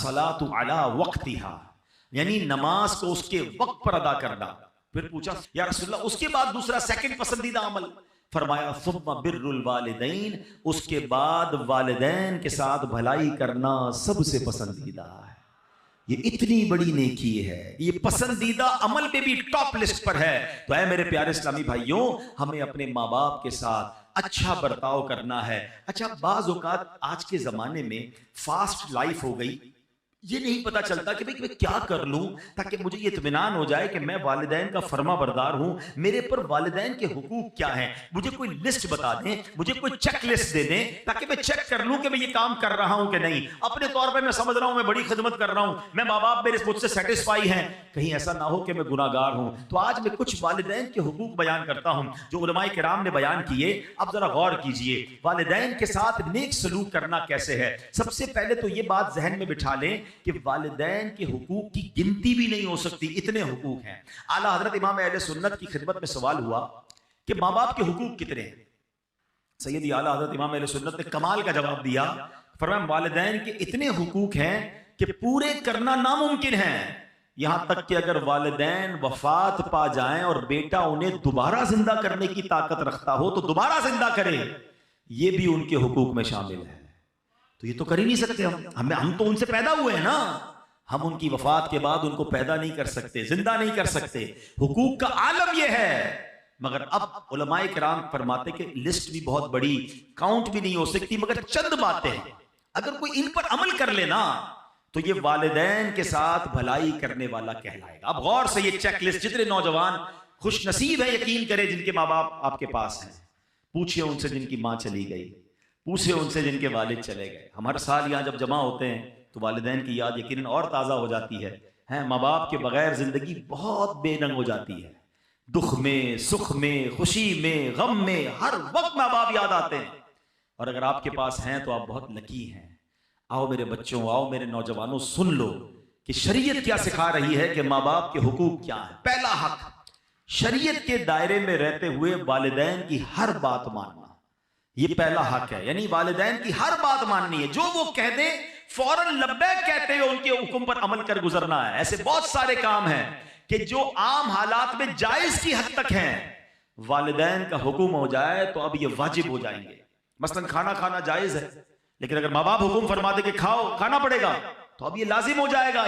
अस्सलातु अला वक्तिहा, यानी नमाज को उसके वक्त पर अदा करना। फिर पूछा या रसूलल्लाह उसके बाद दूसरा सेकंड पसंदीदा अमल? फरमाया सुम्मा बिर्रुल वालिदैन, उसके बाद वालिदैन के साथ भलाई करना सबसे पसंदीदा है। ये इतनी बड़ी नेकी है, ये पसंदीदा अमल पे भी टॉप लिस्ट पर है। तो ऐ मेरे प्यारे इस्लामी भाइयों, हमें अपने माँ बाप के साथ अच्छा बर्ताव करना है। अच्छा, बाज़ औक़ात आज के ज़माने में फास्ट लाइफ हो गई, ये नहीं पता चलता कि भाई मैं क्या कर लूं ताकि मुझे ये इत्मीनान हो जाए कि मैं वालिदैन का फर्मा बरदार हूं, मेरे पर वालिदैन के हुकूक क्या हैं। मुझे कोई लिस्ट बता दें, मुझे कोई चेक लिस्ट दे दें ताकि मैं चेक कर लूं कि मैं ये काम कर रहा हूं कि नहीं। अपने तौर पे मैं समझ रहा हूं मैं बड़ी खिदमत कर रहा हूं, मैं माँ बाप मेरे मुझसे सेटिस्फाई हैं, कहीं ऐसा ना हो कि मैं गुनाहगार हूं। तो आज मैं कुछ वालिदैन के हुकूक बयान करता हूं जो उलमाए किराम ने बयान किए। अब जरा गौर कीजिए, वालिदैन के साथ नेक सलूक करना कैसे है। सबसे पहले तो ये बात जहन में बिठा लें कि वालिदैन के हुकूक की गिनती भी नहीं हो सकती, इतने हुकूक हैं। आला हजरत इमाम अहले सुन्नत की खिदमत में सवाल हुआ कि माँ बाप के हुकूक कितने हैं। सैयदी आला हजरत इमाम अहले सुन्नत ने कमाल का जवाब दिया। फरमाया वालिदैन के इतने हुकूक हैं कि पूरे करना नामुमकिन है। यहां तक कि अगर वालिदैन वफात पा जाएं और बेटा उन्हें दोबारा जिंदा करने की ताकत रखता हो तो दोबारा जिंदा करे, ये भी उनके हुकूक में शामिल है। तो ये तो कर ही नहीं सकते हम तो उनसे पैदा हुए हैं ना, हम उनकी वफात के बाद उनको पैदा नहीं कर सकते, जिंदा नहीं कर सकते। हुकूक का आलम यह है। मगर अब उलमाए किराम फरमाते कि लिस्ट भी बहुत बड़ी, काउंट भी नहीं हो सकती, मगर चंद बातें अगर कोई इन पर अमल कर लेना तो ये वालिदैन के साथ भलाई करने वाला कहलाएगा। अब गौर से ये चेक लिस्ट, जितने नौजवान खुश नसीब है यकीन करें जिनके माँ बाप आपके पास हैं, पूछिए उनसे जिनकी माँ चली गई, पूछे उनसे जिनके वालिद चले गए। हम हर साल यहाँ जब जमा होते हैं तो वालिदैन की याद यकीनन और ताज़ा हो जाती है। माँ बाप के बगैर जिंदगी बहुत बेरंग हो जाती है। दुख में, सुख में, खुशी में, गम में, हर वक्त माँ बाप याद आते हैं। और अगर आपके पास हैं तो आप बहुत लकी हैं। आओ मेरे बच्चों, आओ मेरे नौजवानों, सुन लो कि शरीयत क्या सिखा रही है कि माँ बाप के हुकूक क्या है। पहला हक, शरीयत के दायरे में रहते हुए वालिदैन की हर बात मानना, ये पहला हक है। यानी वालिदैन की हर बात माननी है, जो वो कह दे फौरन लब्बैक कहते हुए उनके हुक्म पर अमल कर गुजरना है। ऐसे बहुत सारे काम हैं कि जो आम हालात में जायज की हद तक हैं, वालिदैन का हुक्म हो जाए तो अब ये वाजिब हो जाएंगे। मसलन खाना खाना जायज है, लेकिन अगर माँ बाप हुक्म फरमा दे कि खाओ, खाना पड़ेगा, तो अब ये लाजिम हो जाएगा।